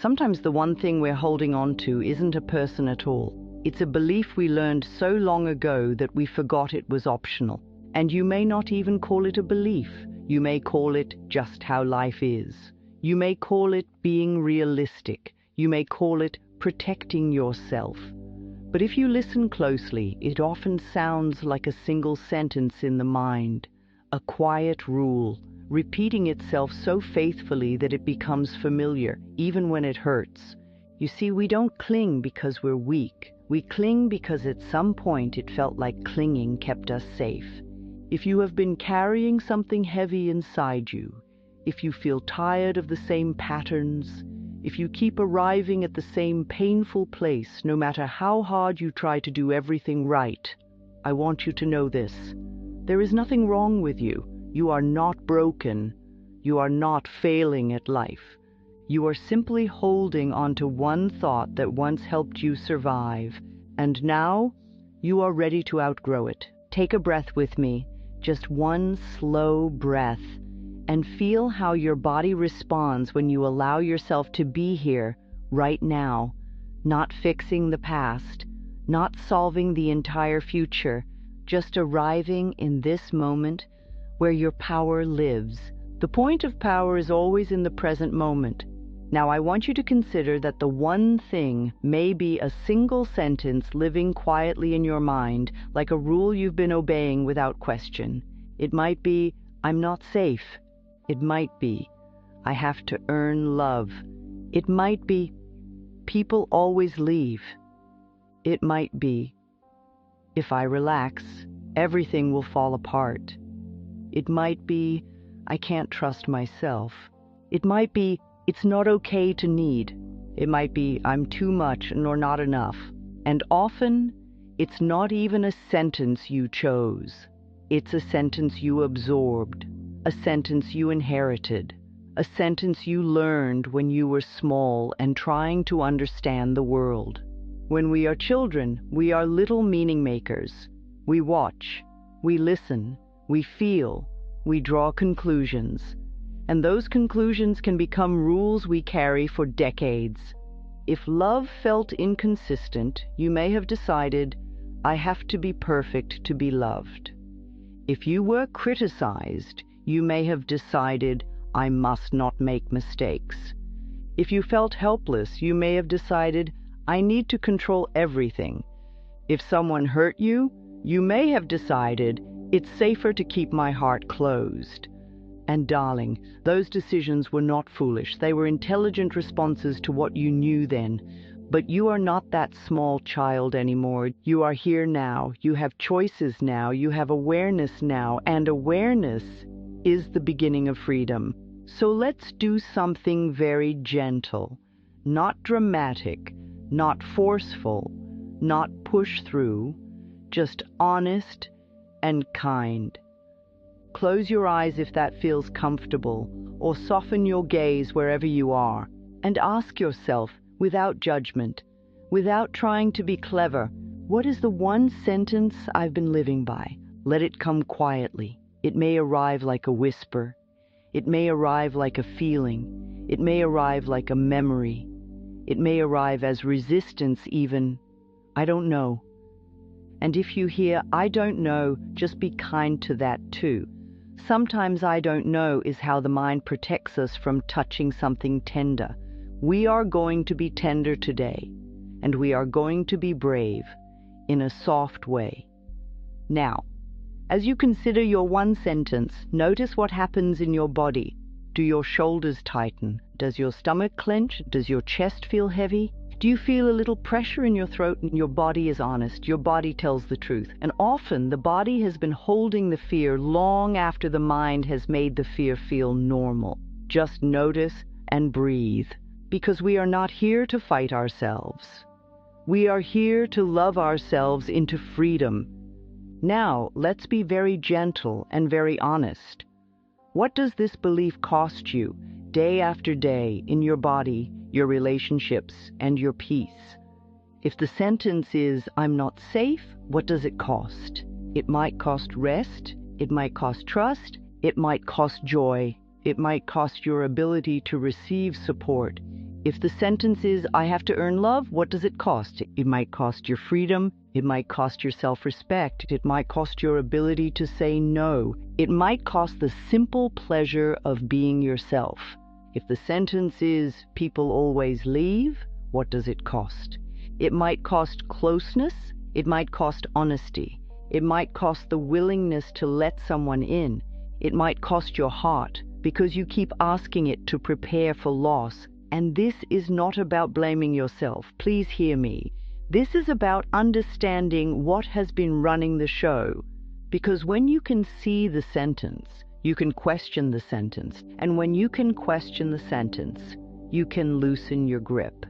Sometimes the one thing we're holding on to isn't a person at all. It's a belief we learned so long ago that we forgot it was optional. And you may not even call it a belief. You may call it just how life is. You may call it being realistic. You may call it protecting yourself. But if you listen closely, it often sounds like a single sentence in the mind, a quiet rule, repeating itself so faithfully that it becomes familiar, even when it hurts. You see, we don't cling because we're weak. We cling because at some point it felt like clinging kept us safe. If you have been carrying something heavy inside you, if you feel tired of the same patterns, if you keep arriving at the same painful place, no matter how hard you try to do everything right, I want you to know this. There is nothing wrong with you. You are not broken. You are not failing at life. You are simply holding on to one thought that once helped you survive, and now you are ready to outgrow it. Take a breath with me, just one slow breath, and feel how your body responds when you allow yourself to be here, right now, not fixing the past, not solving the entire future, just arriving in this moment where your power lives. The point of power is always in the present moment. Now I want you to consider that the one thing may be a single sentence living quietly in your mind, like a rule you've been obeying without question. It might be, I'm not safe. It might be, I have to earn love. It might be, people always leave. It might be, if I relax, everything will fall apart. It might be, I can't trust myself. It might be, it's not okay to need. It might be, I'm too much nor not enough. And often, it's not even a sentence you chose. It's a sentence you absorbed, a sentence you inherited, a sentence you learned when you were small and trying to understand the world. When we are children, we are little meaning makers. We watch, we listen, we feel, we draw conclusions. And those conclusions can become rules we carry for decades. If love felt inconsistent, you may have decided, I have to be perfect to be loved. If you were criticized, you may have decided, I must not make mistakes. If you felt helpless, you may have decided, I need to control everything. If someone hurt you, you may have decided, it's safer to keep my heart closed. And darling, those decisions were not foolish. They were intelligent responses to what you knew then. But you are not that small child anymore. You are here now. You have choices now. You have awareness now. And awareness is the beginning of freedom. So let's do something very gentle, not dramatic, not forceful, not push through, just honest and kind. Close your eyes if that feels comfortable, or soften your gaze wherever you are, and ask yourself, without judgment, without trying to be clever, what is the one sentence I've been living by? Let it come quietly. It may arrive like a whisper. It may arrive like a feeling. It may arrive like a memory. It may arrive as resistance even. I don't know. And if you hear, I don't know, just be kind to that too. Sometimes I don't know is how the mind protects us from touching something tender. We are going to be tender today, and we are going to be brave in a soft way. Now, as you consider your one sentence, notice what happens in your body. Do your shoulders tighten? Does your stomach clench? Does your chest feel heavy? Do you feel a little pressure in your throat? Your body is honest. Your body tells the truth. And often the body has been holding the fear long after the mind has made the fear feel normal. Just notice and breathe, because we are not here to fight ourselves. We are here to love ourselves into freedom. Now, let's be very gentle and very honest. What does this belief cost you, day after day, in your body, your relationships, and your peace? If the sentence is, I'm not safe, what does it cost? It might cost rest, it might cost trust, it might cost joy, it might cost your ability to receive support, If the sentence is, I have to earn love, what does it cost? It might cost your freedom. It might cost your self-respect. It might cost your ability to say no. It might cost the simple pleasure of being yourself. If the sentence is, people always leave, what does it cost? It might cost closeness. It might cost honesty. It might cost the willingness to let someone in. It might cost your heart because you keep asking it to prepare for loss. And this is not about blaming yourself. Please hear me. This is about understanding what has been running the show. Because when you can see the sentence, you can question the sentence. And when you can question the sentence, you can loosen your grip.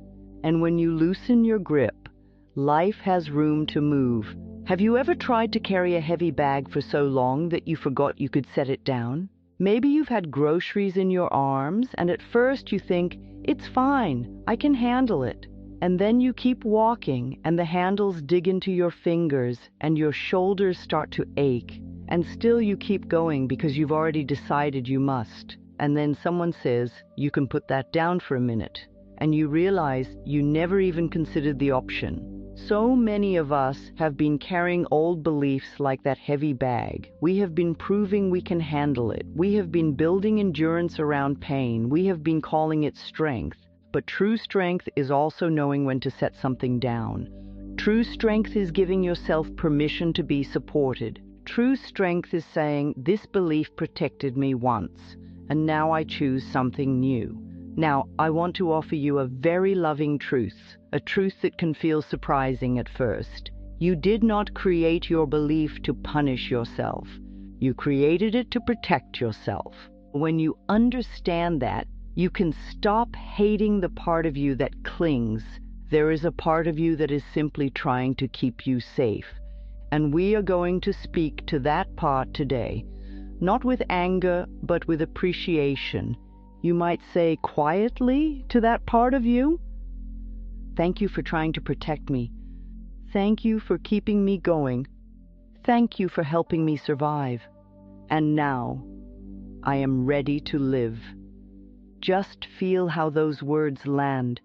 And when you loosen your grip, life has room to move. Have you ever tried to carry a heavy bag for so long that you forgot you could set it down? Maybe you've had groceries in your arms, and at first you think, it's fine, I can handle it. And then you keep walking, and the handles dig into your fingers, and your shoulders start to ache. And still you keep going because you've already decided you must. And then someone says, you can put that down for a minute. And you realize you never even considered the option. So many of us have been carrying old beliefs like that heavy bag. We have been proving we can handle it. We have been building endurance around pain. We have been calling it strength. But true strength is also knowing when to set something down. True strength is giving yourself permission to be supported. True strength is saying, this belief protected me once, and now I choose something new. Now, I want to offer you a very loving truth, a truth that can feel surprising at first. You did not create your belief to punish yourself. You created it to protect yourself. When you understand that, you can stop hating the part of you that clings. There is a part of you that is simply trying to keep you safe. And we are going to speak to that part today, not with anger, but with appreciation. You might say quietly to that part of you, thank you for trying to protect me. Thank you for keeping me going. Thank you for helping me survive. And now, I am ready to live. Just feel how those words land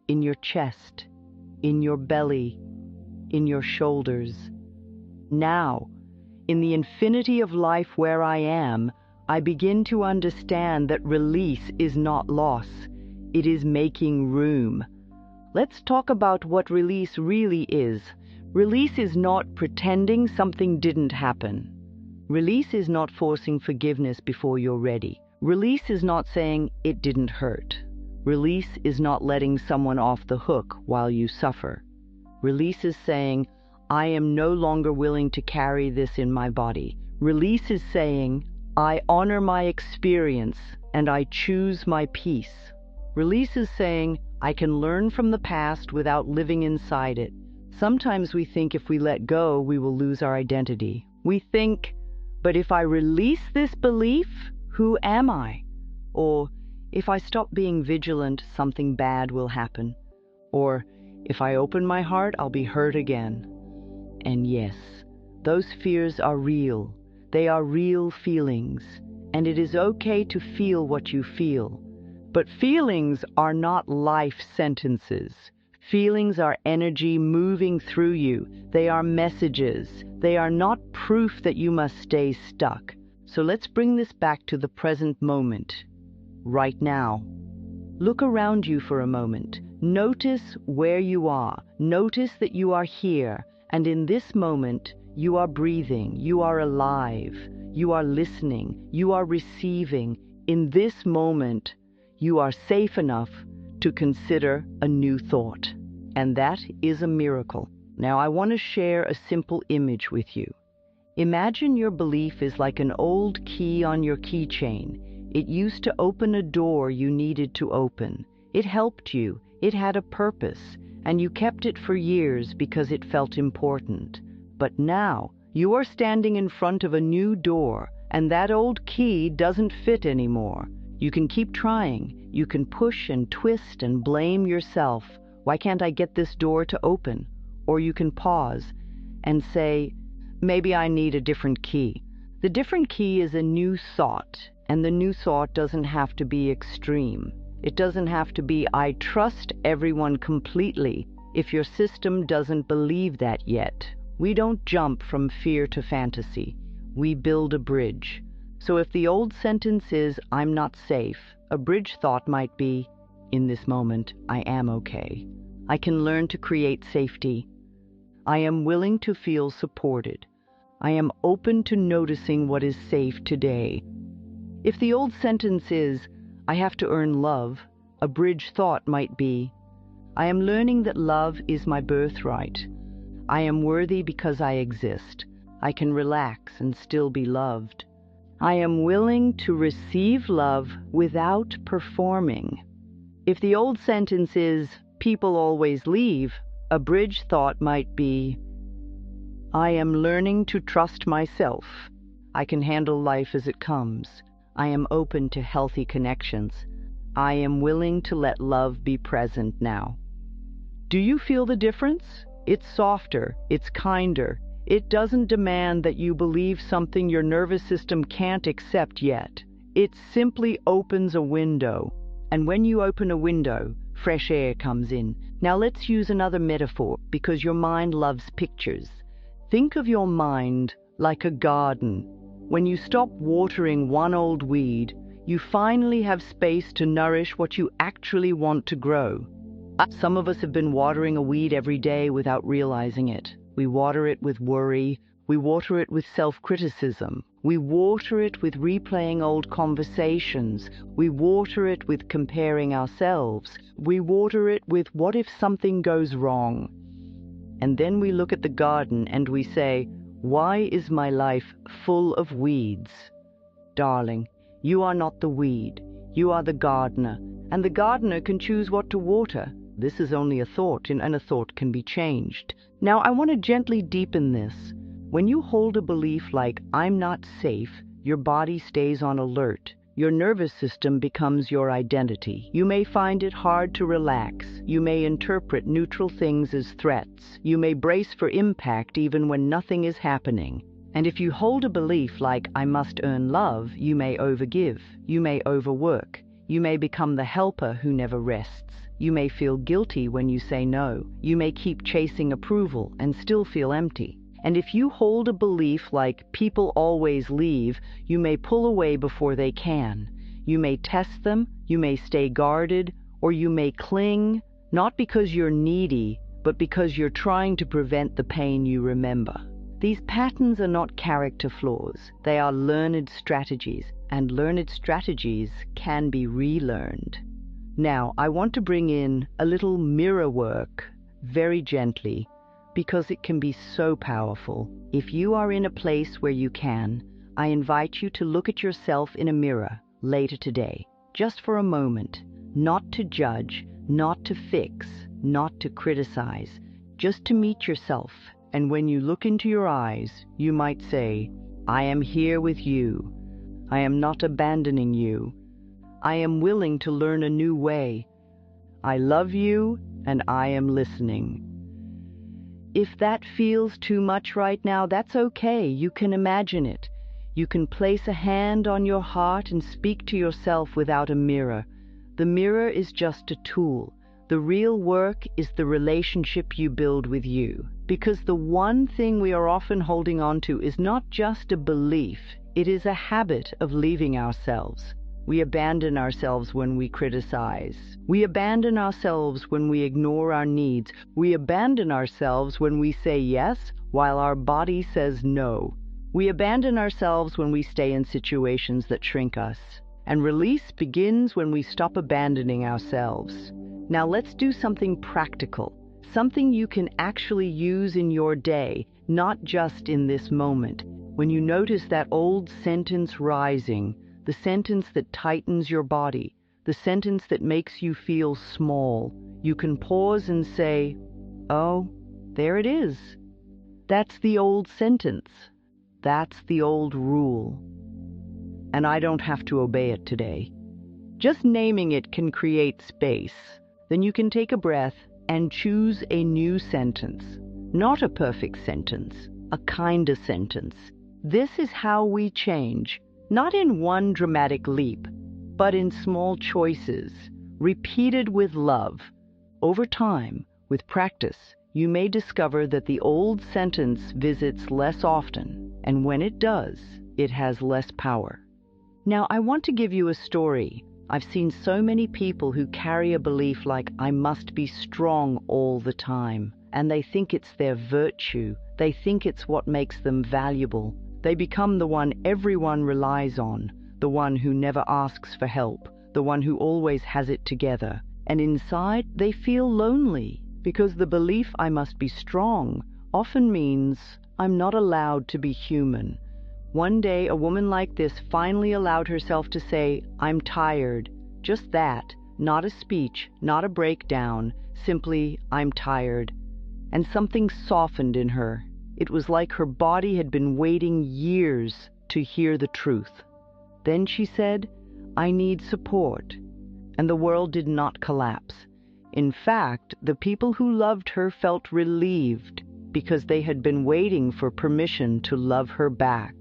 in your chest, in your belly, in your shoulders. Now, in the infinity of life where I am, I begin to understand that release is not loss. It is making room. Let's talk about what release really is. Release is not pretending something didn't happen. Release is not forcing forgiveness before you're ready. Release is not saying it didn't hurt. Release is not letting someone off the hook while you suffer. Release is saying, I am no longer willing to carry this in my body. Release is saying, I honor my experience and I choose my peace. Release is saying, I can learn from the past without living inside it. Sometimes we think if we let go, we will lose our identity. We think, but if I release this belief, who am I? Or, if I stop being vigilant, something bad will happen. Or, if I open my heart, I'll be hurt again. And yes, those fears are real. They are real feelings, and it is okay to feel what you feel. But feelings are not life sentences. Feelings are energy moving through you. They are messages. They are not proof that you must stay stuck. So let's bring this back to the present moment, right now. Look around you for a moment. Notice where you are. Notice that you are here, and in this moment, you are breathing, you are alive, you are listening, you are receiving. In this moment, you are safe enough to consider a new thought. And that is a miracle. Now, I want to share a simple image with you. Imagine your belief is like an old key on your keychain. It used to open a door you needed to open. It helped you, it had a purpose, and you kept it for years because it felt important. But now, you are standing in front of a new door, and that old key doesn't fit anymore. You can keep trying. You can push and twist and blame yourself. Why can't I get this door to open? Or you can pause and say, maybe I need a different key. The different key is a new thought, and the new thought doesn't have to be extreme. It doesn't have to be, I trust everyone completely, if your system doesn't believe that yet. We don't jump from fear to fantasy. We build a bridge. So if the old sentence is, I'm not safe, a bridge thought might be, in this moment, I am okay. I can learn to create safety. I am willing to feel supported. I am open to noticing what is safe today. If the old sentence is, I have to earn love, a bridge thought might be, I am learning that love is my birthright. I am worthy because I exist. I can relax and still be loved. I am willing to receive love without performing. If the old sentence is, people always leave, a bridge thought might be, I am learning to trust myself. I can handle life as it comes. I am open to healthy connections. I am willing to let love be present now. Do you feel the difference? It's softer, it's kinder. It doesn't demand that you believe something your nervous system can't accept yet. It simply opens a window. And when you open a window, fresh air comes in. Now let's use another metaphor, because your mind loves pictures. Think of your mind like a garden. When you stop watering one old weed, you finally have space to nourish what you actually want to grow. Some of us have been watering a weed every day without realizing it. We water it with worry. We water it with self-criticism. We water it with replaying old conversations. We water it with comparing ourselves. We water it with what if something goes wrong? And then we look at the garden and we say, why is my life full of weeds? Darling, you are not the weed. You are the gardener. And the gardener can choose what to water. This is only a thought, and a thought can be changed. Now, I want to gently deepen this. When you hold a belief like, I'm not safe, your body stays on alert. Your nervous system becomes your identity. You may find it hard to relax. You may interpret neutral things as threats. You may brace for impact even when nothing is happening. And if you hold a belief like, I must earn love, you may overgive. You may overwork. You may become the helper who never rests. You may feel guilty when you say no. You may keep chasing approval and still feel empty. And if you hold a belief like people always leave, you may pull away before they can. You may test them, you may stay guarded, or you may cling, not because you're needy, but because you're trying to prevent the pain you remember. These patterns are not character flaws. They are learned strategies, and learned strategies can be relearned. Now, I want to bring in a little mirror work, very gently, because it can be so powerful. If you are in a place where you can, I invite you to look at yourself in a mirror later today, just for a moment, not to judge, not to fix, not to criticize, just to meet yourself. And when you look into your eyes, you might say, I am here with you. I am not abandoning you. I am willing to learn a new way. I love you, and I am listening. If that feels too much right now, that's okay. You can imagine it. You can place a hand on your heart and speak to yourself without a mirror. The mirror is just a tool. The real work is the relationship you build with you. Because the one thing we are often holding on to is not just a belief, it is a habit of leaving ourselves. We abandon ourselves when we criticize. We abandon ourselves when we ignore our needs. We abandon ourselves when we say yes while our body says no. We abandon ourselves when we stay in situations that shrink us. And release begins when we stop abandoning ourselves. Now let's do something practical, something you can actually use in your day, not just in this moment. When you notice that old sentence rising, the sentence that tightens your body, the sentence that makes you feel small, you can pause and say, oh, there it is. That's the old sentence. That's the old rule. And I don't have to obey it today. Just naming it can create space. Then you can take a breath and choose a new sentence. Not a perfect sentence, a kinder sentence. This is how we change. Not in one dramatic leap, but in small choices. repeated with love. Over time, with practice, you may discover that the old sentence visits less often, and when it does, it has less power. Now, I want to give you a story. I've seen so many people who carry a belief like, I must be strong all the time, and they think it's their virtue. They think it's what makes them valuable. They become the one everyone relies on, the one who never asks for help, the one who always has it together. And inside, they feel lonely, because the belief I must be strong often means I'm not allowed to be human. One day, a woman like this finally allowed herself to say, I'm tired. Just that, not a speech, not a breakdown, simply, I'm tired. And something softened in her. It was like her body had been waiting years to hear the truth. Then she said, I need support. And the world did not collapse. In fact, the people who loved her felt relieved because they had been waiting for permission to love her back.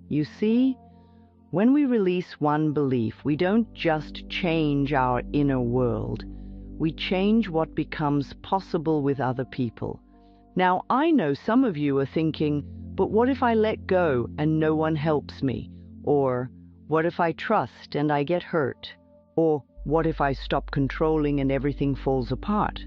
You see, when we release one belief, we don't just change our inner world. We change what becomes possible with other people. Now, I know some of you are thinking, but what if I let go and no one helps me? Or, what if I trust and I get hurt? Or, what if I stop controlling and everything falls apart?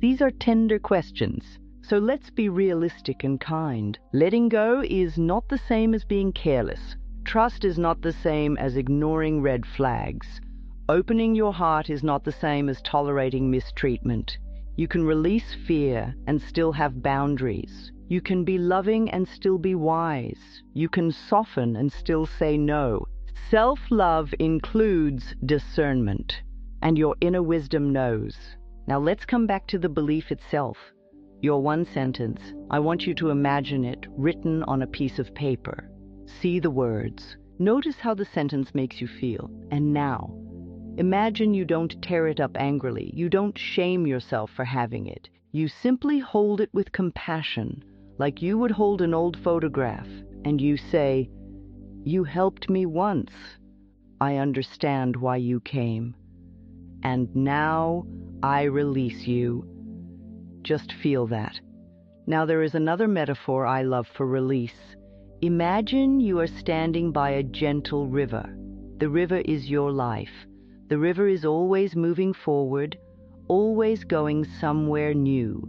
These are tender questions. So let's be realistic and kind. Letting go is not the same as being careless. Trust is not the same as ignoring red flags. Opening your heart is not the same as tolerating mistreatment. You can release fear and still have boundaries. You can be loving and still be wise. You can soften and still say no. Self-love includes discernment, and your inner wisdom knows. Now let's come back to the belief itself. Your one sentence, I want you to imagine it written on a piece of paper. See the words. Notice how the sentence makes you feel. And now, imagine you don't tear it up angrily. You don't shame yourself for having it. You simply hold it with compassion, like you would hold an old photograph, and you say, you helped me once. I understand why you came. And now I release you. Just feel that. Now there is another metaphor I love for release. Imagine you are standing by a gentle river. The river is your life. The river is always moving forward, always going somewhere new.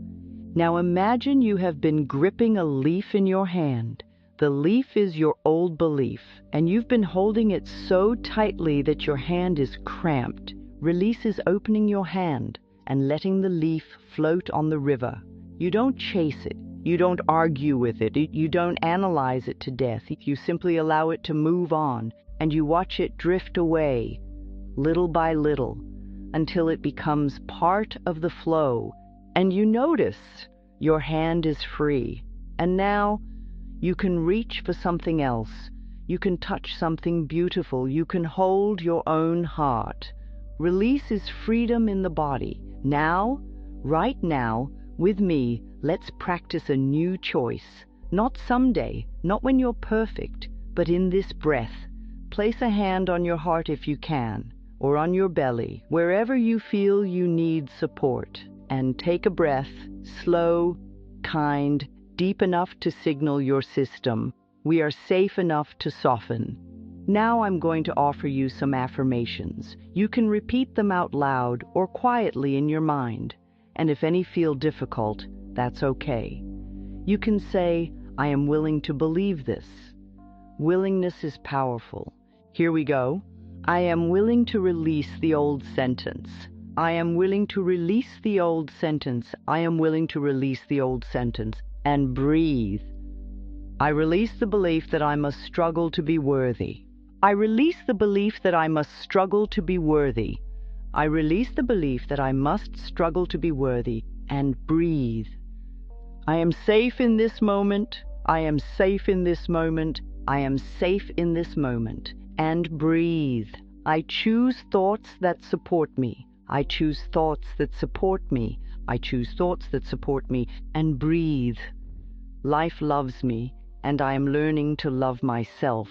Now imagine you have been gripping a leaf in your hand. The leaf is your old belief, and you've been holding it so tightly that your hand is cramped. Release is opening your hand and letting the leaf float on the river. You don't chase it. You don't argue with it. You don't analyze it to death. You simply allow it to move on, and you watch it drift away, little by little, until it becomes part of the flow, and you notice your hand is free. And now you can reach for something else. You can touch something beautiful. You can hold your own heart. Release is freedom in the body. Now, right now, with me, let's practice a new choice. Not someday, not when you're perfect, but in this breath. Place a hand on your heart if you can, or on your belly, wherever you feel you need support. And take a breath, slow, kind, deep enough to signal your system. We are safe enough to soften. Now I'm going to offer you some affirmations. You can repeat them out loud or quietly in your mind. And if any feel difficult, that's okay. You can say, I am willing to believe this. Willingness is powerful. Here we go. I am willing to release the old sentence. I am willing to release the old sentence. I am willing to release the old sentence. And breathe. I release the belief that I must struggle to be worthy. I release the belief that I must struggle to be worthy. I release the belief that I must struggle to be worthy, and breathe. I am safe in this moment. I am safe in this moment. I am safe in this moment. And breathe. I choose thoughts that support me. I choose thoughts that support me. I choose thoughts that support me. And breathe. Life loves me, and I am learning to love myself.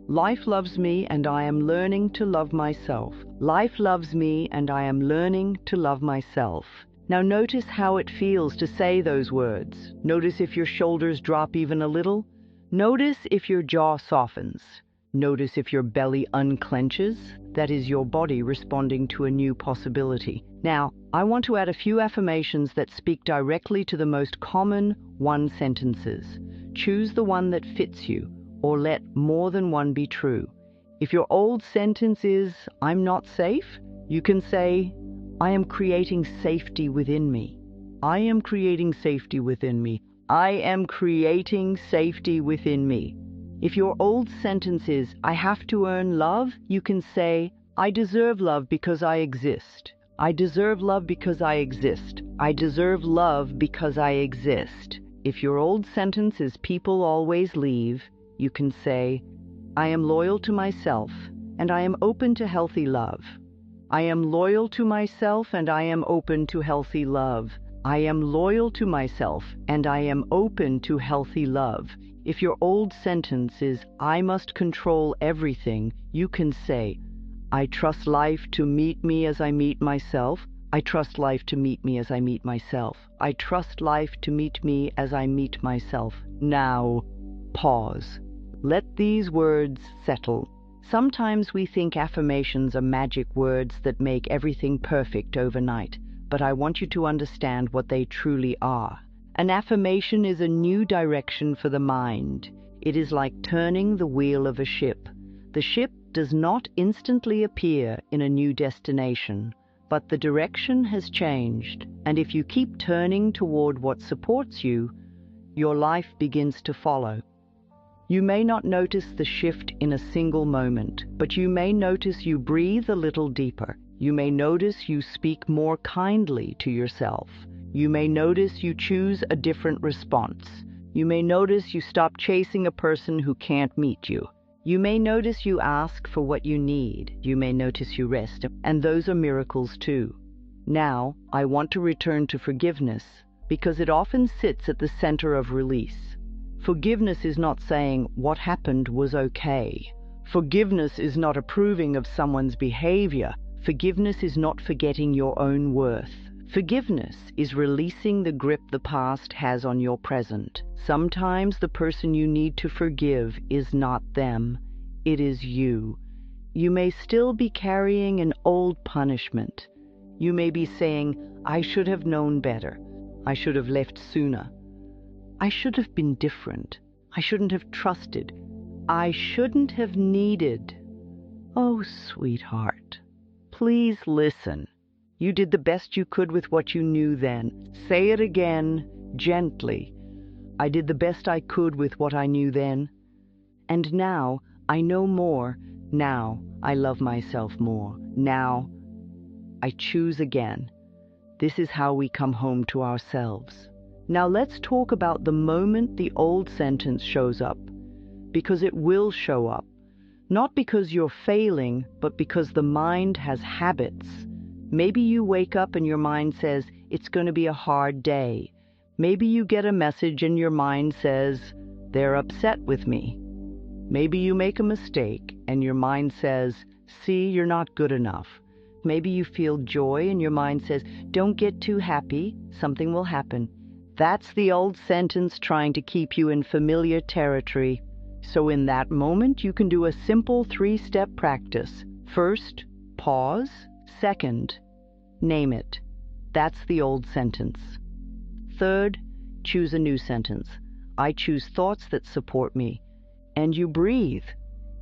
Life loves me and I am learning to love myself. Life loves me and I am learning to love myself. Now notice how it feels to say those words. Notice if your shoulders drop even a little. Notice if your jaw softens. Notice if your belly unclenches. That is your body responding to a new possibility. Now, I want to add a few affirmations that speak directly to the most common one sentences. Choose the one that fits you, or let more than one be true. If your old sentence is, "I'm not safe," you can say, "I am creating safety within me. I am creating safety within me. I am creating safety within me." If your old sentence is, "I have to earn love," you can say, "I deserve love because I exist. I deserve love because I exist. I deserve love because I exist." If your old sentence is, "People always leave," you can say, "I am loyal to myself and I am open to healthy love. I am loyal to myself and I am open to healthy love. I am loyal to myself and I am open to healthy love." If your old sentence is, "I must control everything," you can say, "I trust life to meet me as I meet myself. I trust life to meet me as I meet myself. I trust life to meet me as I meet myself." Now, pause. Let these words settle. Sometimes we think affirmations are magic words that make everything perfect overnight, but I want you to understand what they truly are. An affirmation is a new direction for the mind. It is like turning the wheel of a ship. The ship does not instantly appear in a new destination, but the direction has changed, and if you keep turning toward what supports you, your life begins to follow. You may not notice the shift in a single moment, but you may notice you breathe a little deeper. You may notice you speak more kindly to yourself. You may notice you choose a different response. You may notice you stop chasing a person who can't meet you. You may notice you ask for what you need. You may notice you rest, and those are miracles too. Now, I want to return to forgiveness, because it often sits at the center of release. Forgiveness is not saying what happened was okay. Forgiveness is not approving of someone's behavior. Forgiveness is not forgetting your own worth. Forgiveness is releasing the grip the past has on your present. Sometimes the person you need to forgive is not them, it is you. You may still be carrying an old punishment. You may be saying, "I should have known better. I should have left sooner. I should have been different. I shouldn't have trusted. I shouldn't have needed." Oh, sweetheart, please listen. You did the best you could with what you knew then. Say it again, gently. I did the best I could with what I knew then. And now I know more. Now I love myself more. Now I choose again. This is how we come home to ourselves. Now let's talk about the moment the old sentence shows up. Because it will show up. Not because you're failing, but because the mind has habits. Maybe you wake up and your mind says, "It's going to be a hard day." Maybe you get a message and your mind says, "They're upset with me." Maybe you make a mistake and your mind says, "See, you're not good enough." Maybe you feel joy and your mind says, "Don't get too happy, something will happen." That's the old sentence trying to keep you in familiar territory. So in that moment, you can do a simple 3-step practice. First, pause. Second, name it. That's the old sentence. Third, choose a new sentence. I choose thoughts that support me. And you breathe.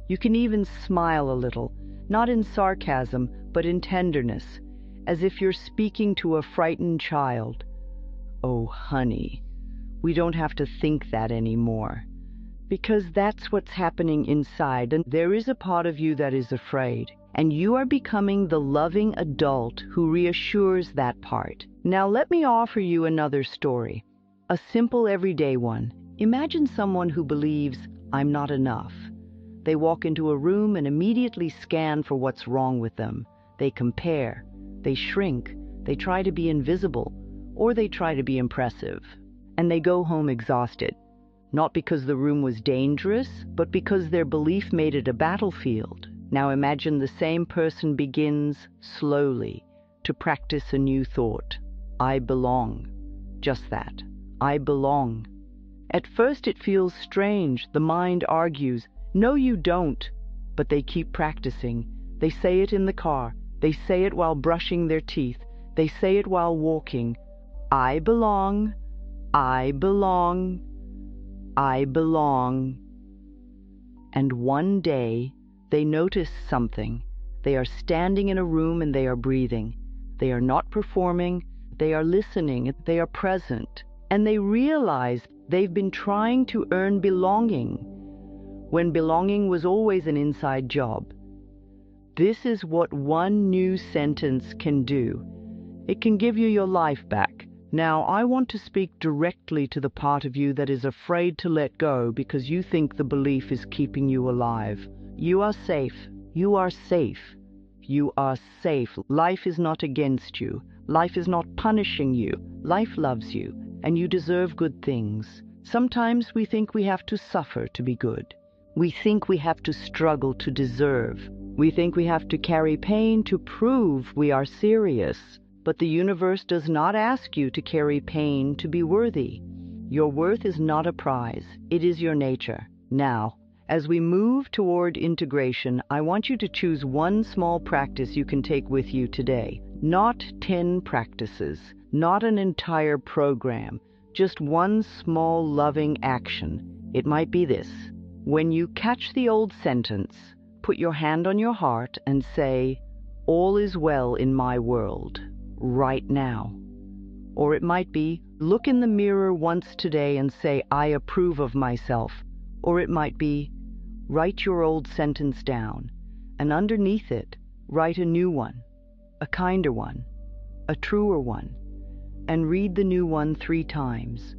You can even smile a little, not in sarcasm, but in tenderness, as if you're speaking to a frightened child. "Oh, honey, we don't have to think that anymore." Because that's what's happening inside, and there is a part of you that is afraid. And you are becoming the loving adult who reassures that part. Now let me offer you another story, a simple everyday one. Imagine someone who believes, "I'm not enough." They walk into a room and immediately scan for what's wrong with them. They compare, they shrink, they try to be invisible, or they try to be impressive. And they go home exhausted. Not because the room was dangerous, but because their belief made it a battlefield. Now imagine the same person begins slowly to practice a new thought. I belong. Just that. I belong. At first it feels strange. The mind argues, no, you don't. But they keep practicing. They say it in the car. They say it while brushing their teeth. They say it while walking. I belong. I belong. I belong. And one day, they notice something. They are standing in a room and they are breathing. They are not performing. They are listening. They are present. And they realize they've been trying to earn belonging, when belonging was always an inside job. This is what one new sentence can do. It can give you your life back. Now, I want to speak directly to the part of you that is afraid to let go because you think the belief is keeping you alive. You are safe. You are safe. You are safe. Life is not against you. Life is not punishing you. Life loves you, and you deserve good things. Sometimes we think we have to suffer to be good. We think we have to struggle to deserve. We think we have to carry pain to prove we are serious. But the universe does not ask you to carry pain to be worthy. Your worth is not a prize. It is your nature. Now, as we move toward integration, I want you to choose one small practice you can take with you today. Not 10 practices, not an entire program, just one small loving action. It might be this. When you catch the old sentence, put your hand on your heart and say, all is well in my world, right now. Or it might be, look in the mirror once today and say, I approve of myself. Or it might be, write your old sentence down, and underneath it, write a new one, a kinder one, a truer one, and read the new one 3 times.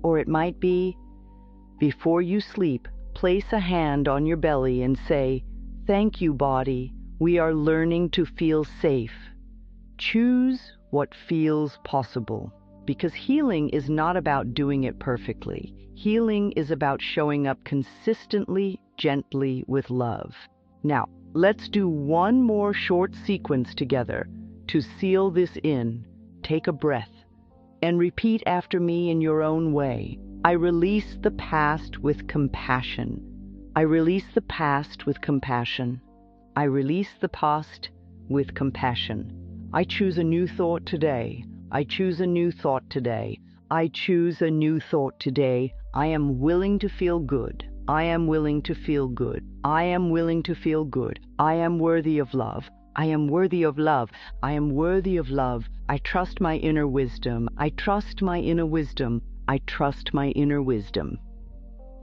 Or it might be, before you sleep, place a hand on your belly and say, thank you, body, we are learning to feel safe. Choose what feels possible, because healing is not about doing it perfectly. Healing is about showing up consistently, gently, with love. Now, let's do one more short sequence together to seal this in. Take a breath and repeat after me in your own way. I release the past with compassion. I release the past with compassion. I release the past with compassion. I choose a new thought today. I choose a new thought today. I choose a new thought today. I am willing to feel good. I am willing to feel good. I am willing to feel good. I am worthy of love. I am worthy of love. I am worthy of love. I trust my inner wisdom. I trust my inner wisdom. I trust my inner wisdom.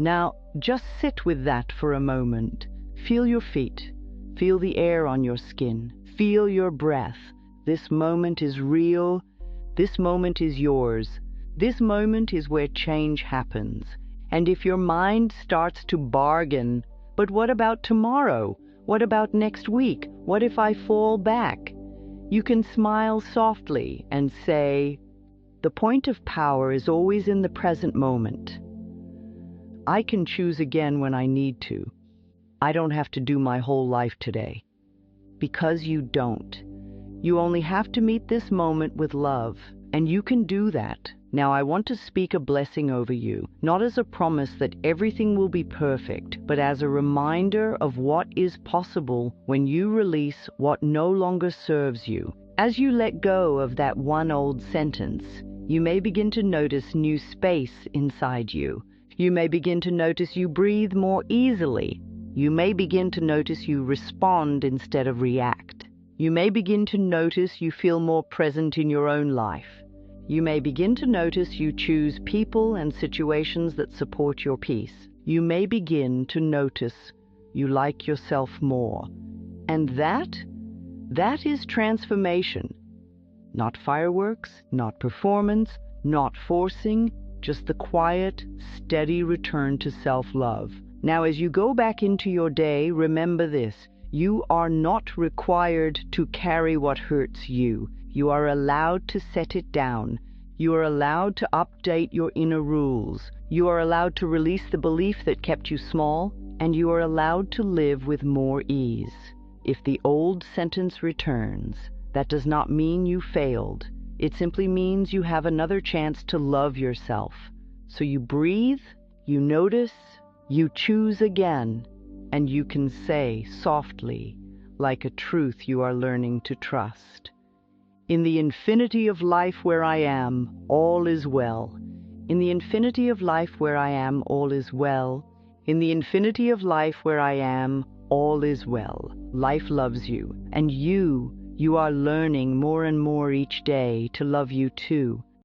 Now, just sit with that for a moment. Feel your feet. Feel the air on your skin. Feel your breath. This moment is real. This moment is yours. This moment is where change happens. And if your mind starts to bargain, but what about tomorrow? What about next week? What if I fall back? You can smile softly and say, the point of power is always in the present moment. I can choose again when I need to. I don't have to do my whole life today. Because you don't. You only have to meet this moment with love, and you can do that. Now I want to speak a blessing over you, not as a promise that everything will be perfect, but as a reminder of what is possible when you release what no longer serves you. As you let go of that one old sentence, you may begin to notice new space inside you. You may begin to notice you breathe more easily. You may begin to notice you respond instead of react. You may begin to notice you feel more present in your own life. You may begin to notice you choose people and situations that support your peace. You may begin to notice you like yourself more. And that is transformation. Not fireworks, not performance, not forcing, just the quiet, steady return to self-love. Now, as you go back into your day, remember this. You are not required to carry what hurts you. You are allowed to set it down. You are allowed to update your inner rules. You are allowed to release the belief that kept you small, and you are allowed to live with more ease. If the old sentence returns, that does not mean you failed. It simply means you have another chance to love yourself. So you breathe, you notice, you choose again, and you can say softly, like a truth you are learning to trust, "In the infinity of life where I am, all is well. In the infinity of life where I am, all is well. In the infinity of life where I am, all is well." Life loves you, and you are learning more and more each day to love you too.